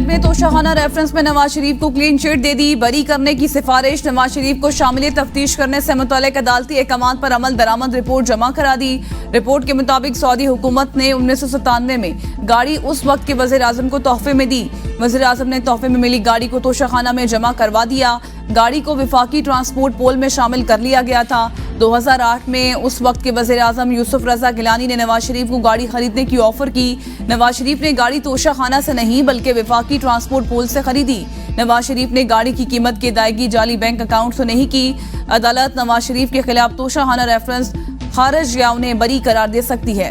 नैब ने तोशाखाना रेफरेंस में नवाज शरीफ को क्लीन चिट दे दी। बरी करने की सिफारिश। नवाज शरीफ को शामिलियत तफ्तीश करने से मुतल्लिक अदालती अहकाम पर अमल दरामद रिपोर्ट जमा करा दी। रिपोर्ट के मुताबिक सऊदी हुकूमत ने 1997 में गाड़ी उस वक्त के वज़ीर आज़म को तोहफे में दी। वज़ीर आज़म ने तोहफे में मिली गाड़ी को तोशाखाना में जमा करवा दिया। गाड़ी को विफाकी ट्रांसपोर्ट पोल में शामिल कर लिया गया था। 2008 में उस वक्त के वज़ीर आज़म यूसुफ रजा गिलानी ने नवाज शरीफ को गाड़ी खरीदने की ऑफर की। नवाज शरीफ ने गाड़ी तोशाखाना से नहीं बल्कि विफाकी ट्रांसपोर्ट पोल से खरीदी। नवाज शरीफ ने गाड़ी की कीमत की अदायगी जाली बैंक अकाउंट से नहीं की। अदालत नवाज शरीफ के खिलाफ तोशाखाना रेफरेंस खारिज या उन्हें बरी करार दे सकती है।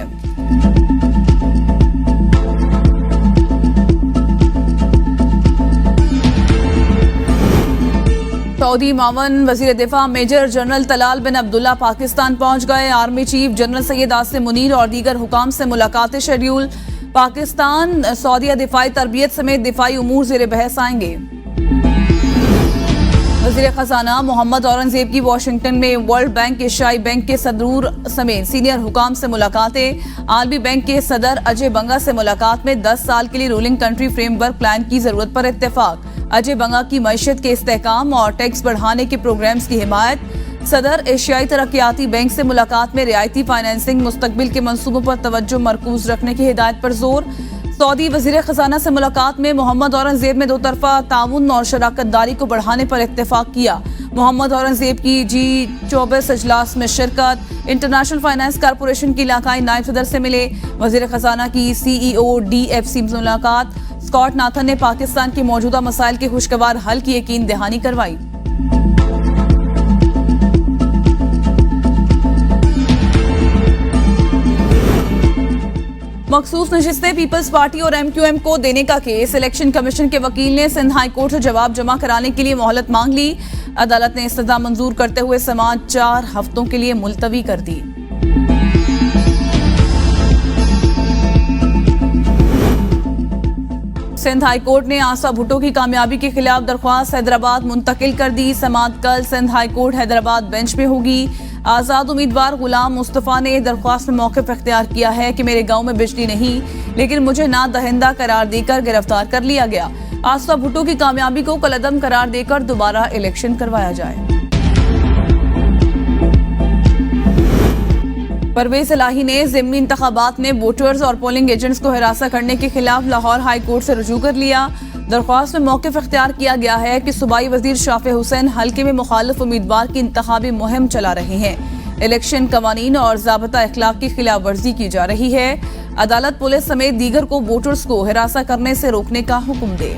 सऊदी मावन वजीर दिफा मेजर जनरल तलाल बिन अब्दुल्ला पाकिस्तान पहुंच गए। Army chief general Syed Asim Munir और दीगर हुकाम से मुलाकातें शेड्यूल। पाकिस्तान सऊदीया दिफाई तरबियत समेत दिफाई उमूर ज़ेर बहस आएंगे। वज़ीर खजाना मोहम्मद औरंगजेब की वाशिंगटन में वर्ल्ड बैंक एशियाई बैंक के सदरूर समेत सीनियर हुकाम से मुलाकातें। आलमी बैंक के सदर अजय बंगा से मुलाकात में 10 साल के लिए रूलिंग कंट्री फ्रेमवर्क प्लान की जरूरत पर इत्तेफाक। अजय बंगा की मईशत के इस्तेहकाम और टैक्स बढ़ाने के प्रोग्राम्स की हिमायत। सदर एशियाई तरक्याती बैंक से मुलाकात में रियायती फाइनेंसिंग मुस्तकबिल के मंसूबों पर तवज्जो मरकूज रखने की हिदायत पर जोर। सऊदी वज़ीर खजाना से मुलाकात में मोहम्मद औरंगजेब ने 2 तरफा ताउन और शराकत दारी को बढ़ाने पर इत्तेफाक किया। मोहम्मद औरंगजेब की G24 इजलास में शिरकत। इंटरनेशनल फाइनेंस कारपोरेशन की इलाकाई नायब सदर से मिले। वज़ीर खजाना की CEO DFC से मुलाकात। स्कॉट नाथन ने पाकिस्तान के मौजूदा मसाइल के खुशगवार हल की यकीन दहानी करवाई। मखसूस नशिस्तें पीपल्स पार्टी और MQM को देने का केस। इलेक्शन कमीशन के वकील ने सिंध हाई कोर्ट से जवाब जमा कराने के लिए मोहलत मांग ली। अदालत ने इस्तदा मंजूर करते हुए समाअत 4 हफ्तों के लिए मुलतवी कर दी। सिंध हाई कोर्ट ने आसा भुट्टो की कामयाबी के खिलाफ दरख्वास्त हैदराबाद मुंतकिल कर दी। समाअत कल Sindh high court Hyderabad bench में होगी। आजाद उम्मीदवार गुलाम मुस्तफा ने दरख्वास्त में मौक़िफ़ इख्तियार किया है कि मेरे गांव में बिजली नहीं, लेकिन मुझे ना दहिंदा करार देकर गिरफ्तार कर लिया गया। आसा भुट्टो की कामयाबी को कलअदम करार देकर दोबारा इलेक्शन करवाया जाए। परवेज इलाही ने ज़िमनी इंतखाबात में वोटर्स और पोलिंग एजेंट्स को हिरासा करने के खिलाफ लाहौर हाई कोर्ट से रुजू कर लिया। दरख्वास्त में मौक़िफ़ इख्तियार किया गया है कि सूबाई वजीर शाफे हुसैन हल्के में मुखालिफ उम्मीदवार की इंतखाबी मुहिम चला रहे हैं। इलेक्शन कवानीन और ज़ाब्ता अखलाक की खिलाफ वर्जी की जा रही है। अदालत पुलिस समेत दीगर को वोटर्स को हिरासा करने से रोकने का हुक्म दे।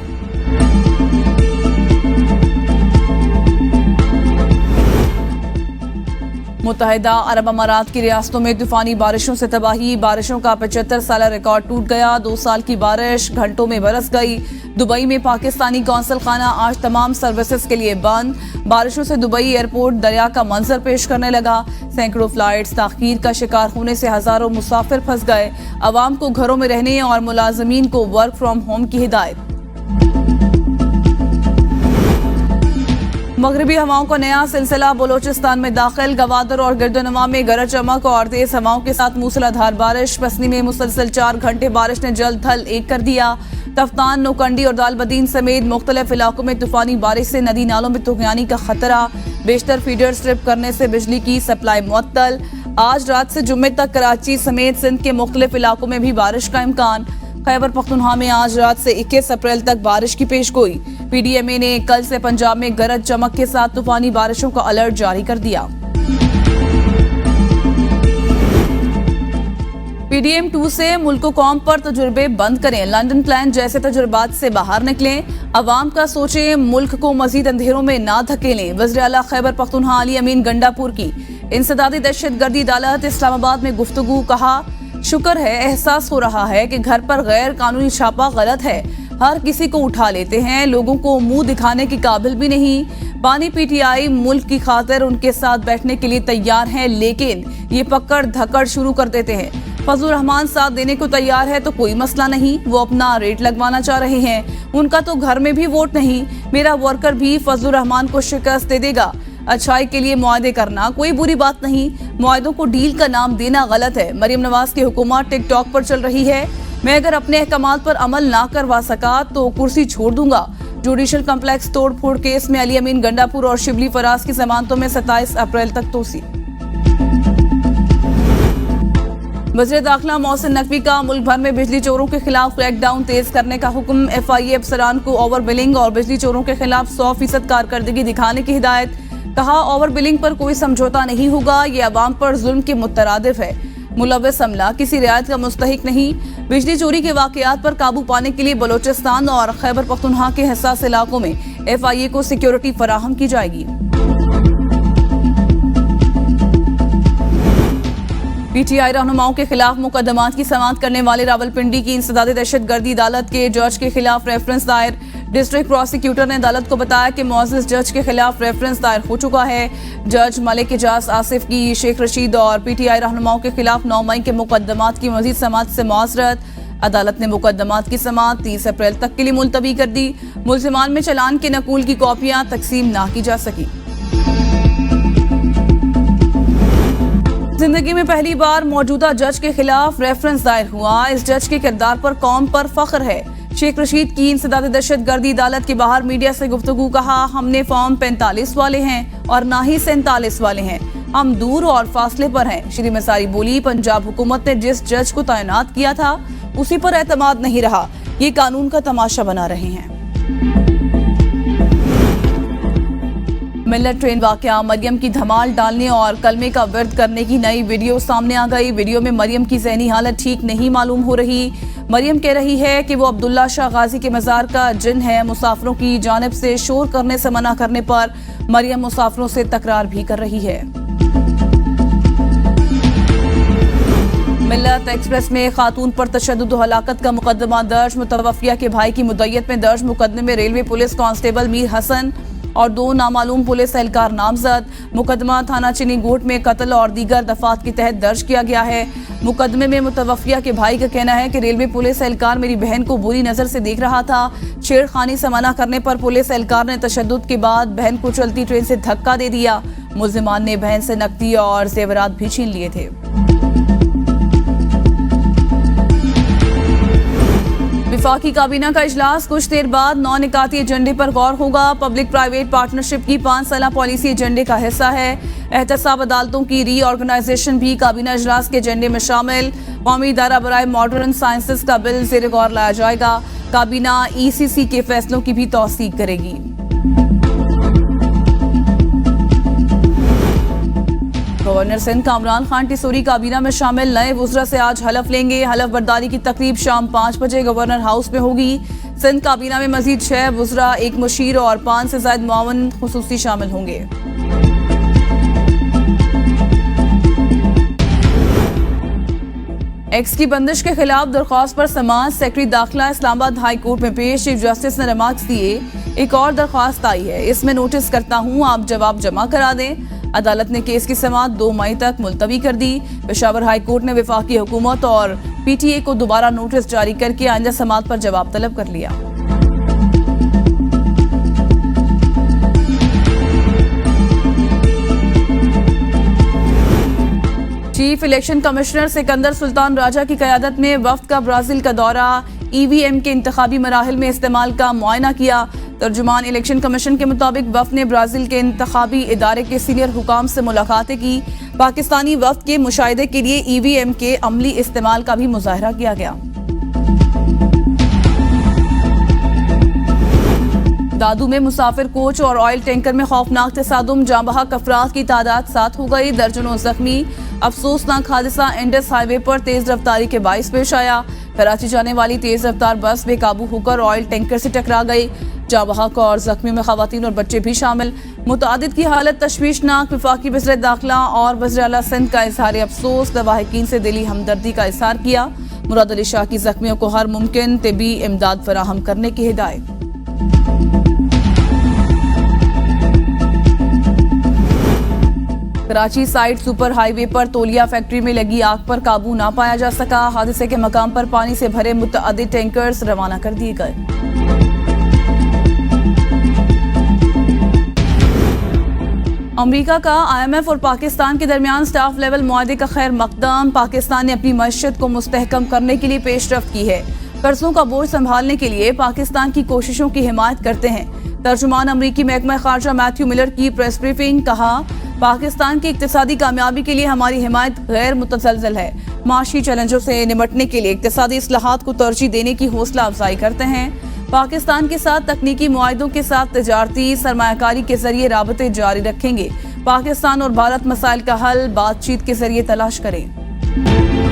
मुत्तहिदा अरब अमारात की रियासतों में तूफानी बारिशों से तबाही। बारिशों का 75 साल रिकॉर्ड टूट गया। 2 साल की बारिश घंटों में बरस गई। दुबई में पाकिस्तानी कौंसल खाना आज तमाम सर्विसेज के लिए बंद। बारिशों से दुबई एयरपोर्ट दरिया का मंजर पेश करने लगा। सैकड़ों फ्लाइट्स ताखीर का शिकार होने से हजारों मुसाफिर फंस गए। अवाम को घरों में रहने और मुलाजमीन को वर्क फ्रॉम होम की हिदायत। मगरबी हवाओं का नया सिलसिला बलोचिस्तान में दाखिल। गवादर और गिरदोनवा में गरज चमक और तेज हवाओं के साथ मूसलाधार बारिश। पसनी में मुसलसल 4 घंटे बारिश ने जल्द थल एक कर दिया। तफ्तान, नौकंडी और दालबदीन समेत मुख्तलिफ इलाकों में तूफानी बारिश से नदी नालों में तुगयानी का खतरा। बेशतर फीडर स्ट्रिप करने से बिजली की सप्लाई मुअत्तल। आज रात से जुम्मे तक कराची समेत सिंध के मुख्तलिफ इलाकों में भी बारिश का इम्कान। खैबर पख्तूनख्वा में आज रात से 21 अप्रैल तक बारिश की पेशगोई। PDMA ने कल से पंजाब में गरज चमक के साथ तूफानी बारिशों का अलर्ट जारी कर दिया। PDM2 से मुल्क कौम पर तजुर्बे बंद करें। लंदन प्लान जैसे तजुर्बात से बाहर निकलें। अवाम का सोचें, मुल्क को मजीद अंधेरों में ना धकेलें। वज़ीर आला खैबर पख्तूनख्वा अली अमीन गंडापुर की इंसदादी दहशतगर्दी अदालत इस्लामाबाद में गुफ्तगू। कहा, शुक्र है एहसास हो रहा है कि घर पर गैर कानूनी छापा गलत है। हर किसी को उठा लेते हैं, लोगों को मुंह दिखाने की काबिल भी नहीं। पानी PTI मुल्क की खातिर उनके साथ बैठने के लिए तैयार हैं, लेकिन ये पकड़ धकड़ शुरू कर देते हैं। फजलुर रहमान साथ देने को तैयार है तो कोई मसला नहीं, वो अपना रेट लगवाना चाह रहे हैं। उनका तो घर में भी वोट नहीं। मेरा वर्कर भी फजलुर रहमान को शिकस्त दे देगा। अच्छाई के लिए मुआहदे करना कोई बुरी बात नहीं, मुआहदों को डील का नाम देना गलत है। मरीम नवाज की हुकूमत टिकटॉक पर चल रही है। मैं अगर अपने अहकामात पर अमल ना करवा सका तो कुर्सी छोड़ दूंगा। जुडिशल कॉम्प्लेक्स तोड़फोड़ केस में अली अमीन गंडापुर और शिबली फराज की जमानतों में 27 अप्रैल तक तोसी। वज़ीर दाखिला मोहसिन नकवी का मुल्क भर में बिजली चोरों के खिलाफ क्रैकडाउन तेज करने का हुक्म। FIA अफसरान को ओवर बिलिंग और बिजली चोरों के खिलाफ 100% कारकर्दगी दिखाने की हिदायत। कहा, ओवर बिलिंग पर कोई समझौता नहीं होगा, ये अवाम पर जुल्म के मुतरादिफ है। मुलव्वस अमला किसी रियायत का मुस्तहिक नहीं। बिजली चोरी के वाकयात पर काबू पाने के लिए बलोचिस्तान और खैबर पख्तूनख्वा के हसास इलाकों में FIA को सिक्योरिटी फराहम की जाएगी। PTI रहनुमाओं के खिलाफ मुकदमात की समाअत करने वाले रावलपिंडी की इंसदादी दहशतगर्दी अदालत के जज के खिलाफ रेफरेंस दायर। डिस्ट्रिक्ट प्रोसिक्यूटर ने अदालत को बताया कि मुअज़्ज़िज़ जज के खिलाफ रेफरेंस दायर हो चुका है। जज मलिक इजाज आसिफ की शेख रशीद और PTI रहनुमाओं के खिलाफ 9 मई के मुकदमात की मजीद समाअत से मुआज़रत। अदालत ने मुकदमात की समाअत 30 अप्रैल तक के लिए मुलतवी कर दी। मुल्ज़िमान में चलान के नकूल की कॉपियां तकसीम ना की जा सकी। जिंदगी में पहली बार मौजूदा जज के खिलाफ रेफरेंस दायर हुआ। इस जज के किरदार पर कौम पर फख्र है। शेख रशीद की इंसदादी दहशतगर्दी अदालत के बाहर मीडिया से गुफ्तगू। कहा, हमने फॉर्म 45 वाले हैं और ना ही 47 वाले हैं, हम दूर और फासले पर हैं। श्री मसारी बोली, पंजाब हुकूमत ने जिस जज को तैनात किया था उसी पर एतमाद नहीं रहा, ये कानून का तमाशा बना रहे हैं। मिलत ट्रेन वाकया, मरियम की धमाल डालने और कलमे का विर्द करने की नई वीडियो सामने आ गई। वीडियो में मरियम की ज़हनी हालत ठीक नहीं मालूम हो रही। मरियम कह रही है कि वो अब्दुल्ला शाह गाजी के मज़ार का जिन है। मुसाफिरों की जानिब से शोर करने से मना करने पर मरियम मुसाफिरों से तकरार भी कर रही है। मिल्लत एक्सप्रेस में खातून पर तशद्दुद और हलाकत का मुकदमा दर्ज। मुतवफ़िया के भाई की मुद्दइयत में दर्ज मुकदमे में railway police constable Mir Hasan और 2 नामालूम पुलिस एहलकार नामजद। मुकदमा थाना चिनीगोट में कत्ल और दीगर दफात के तहत दर्ज किया गया है। मुकदमे में मुतवफ़िया के भाई का कहना है कि रेलवे पुलिस एहलकार मेरी बहन को बुरी नज़र से देख रहा था। छेड़खानी से मना करने पर पुलिस एहलकार ने तशद्दुद के बाद बहन को चलती ट्रेन से धक्का दे दिया। मुल्ज़िमान ने बहन से नकदी और जेवरात भी छीन लिए थे। वफाकी काबीना का इजलास कुछ देर बाद 9 निकाती एजेंडे पर गौर होगा। पब्लिक प्राइवेट पार्टनरशिप की 5 साला पॉलिसी एजेंडे का हिस्सा है। एहतसाब अदालतों की रीऑर्गेनाइजेशन भी काबीना इजलास के एजेंडे में शामिल। कौमी इदारा बराए मॉडर्न साइंसेस का बिल ज़ेर गौर लाया जाएगा। काबीना ECC के फैसलों की भी तौसीक करेगी। गवर्नर सिंध कामरान खान टिसोरी काबीना में शामिल नए वुज़रा से आज हलफ लेंगे। हलफ बर्दारी की तकरीब शाम 5 बजे गवर्नर हाउस में होगी। सिंध काबीना में मजीद 6 वुज़रा, 1 मुशीर और 5 से ज़ायद मुआवन खुसूसी शामिल होंगे। एक्स की बंदिश के खिलाफ दरख्वास्त पर समाअत। सेक्रेटरी दाखिला इस्लामाबाद हाई कोर्ट में पेश। चीफ जस्टिस ने रिमार्क्स दिए, एक और दरख्वास्त आई है, इसमें नोटिस करता हूँ, आप जवाब जमा करा दें। अदालत ने केस की समाअत 2 मई तक मुलतवी कर दी। पेशावर हाई कोर्ट ने वफाकी हुकूमत और PTA को दोबारा नोटिस जारी करके आइंदा समाअत पर जवाब तलब कर लिया। Chief election commissioner Sikandar Sultan Raja की क़यादत में वफ्द का ब्राज़ील का दौरा। EVM के इंतखाबी मराहिल में इस्तेमाल का मुआयना किया। तर्जुमान इलेक्शन कमीशन के मुताबिक वफ्द ने ब्राज़ील के इंतखाबी इदारे के सीनियर हुकाम से मुलाकातें की। पाकिस्तानी वफ्द के मुशाहिदे के लिए EVM के अमली इस्तेमाल का भी मुजाहरा किया गया। दादू में मुसाफिर कोच और ऑयल टैंकर में खौफनाक तसादुम। जाँ बहक अफराद की तादाद 7 हो गई, दर्जनों जख्मी। अफसोसनाक हादसा इंडस हाईवे पर तेज रफ्तारी के बाइस पेश आया। कराची जाने वाली तेज रफ्तार बस बेकाबू होकर ऑयल टैंकर से टकरा गई। जाँ बहक और जख्मी में खवातीन और बच्चे भी शामिल। मुतादिद की हालत तशवीशनाक। वफाकी वज़ीर दाखिला और वज़ीर आला सिंध का इजहार अफसोस। लवाहिकीन से दिली हमदर्दी का इजहार किया। मुराद अली शाह की जख्मियों को हर मुमकिन तिबी इमदाद फराहम करने की हिदायत। कराची साइड सुपर हाईवे पर तोलिया फैक्ट्री में लगी आग पर काबू ना पाया जा सका। हादसे के मकाम पर पानी से भरे मुतअद्दिद टैंकर्स रवाना कर दिए गए। अमेरिका का IMF और पाकिस्तान के दरमियान स्टाफ लेवल मुआहदे का खैर मकदम। पाकिस्तान ने अपनी मईशत को मुस्तहकम करने के लिए पेशरफ्त की है। कर्जों का बोझ संभालने के लिए पाकिस्तान की कोशिशों की हिमायत करते हैं। तर्जुमान अमरीकी महकमा खारजा मैथ्यू मिलर की प्रेस ब्रीफिंग। कहा, पाकिस्तान की इक्तिसादी कामयाबी के लिए हमारी हिमायत गैर मुतसलसल है। माशी चैलेंजों से निपटने के लिए इक्तिसादी इस्लाहात को तरजीह देने की हौसला अफजाई करते हैं। पाकिस्तान के साथ तकनीकी मुआहिदों के साथ तजारती सरमायाकारी के जरिए राबते जारी रखेंगे। पाकिस्तान और भारत मसाइल का हल बातचीत के जरिए तलाश करें।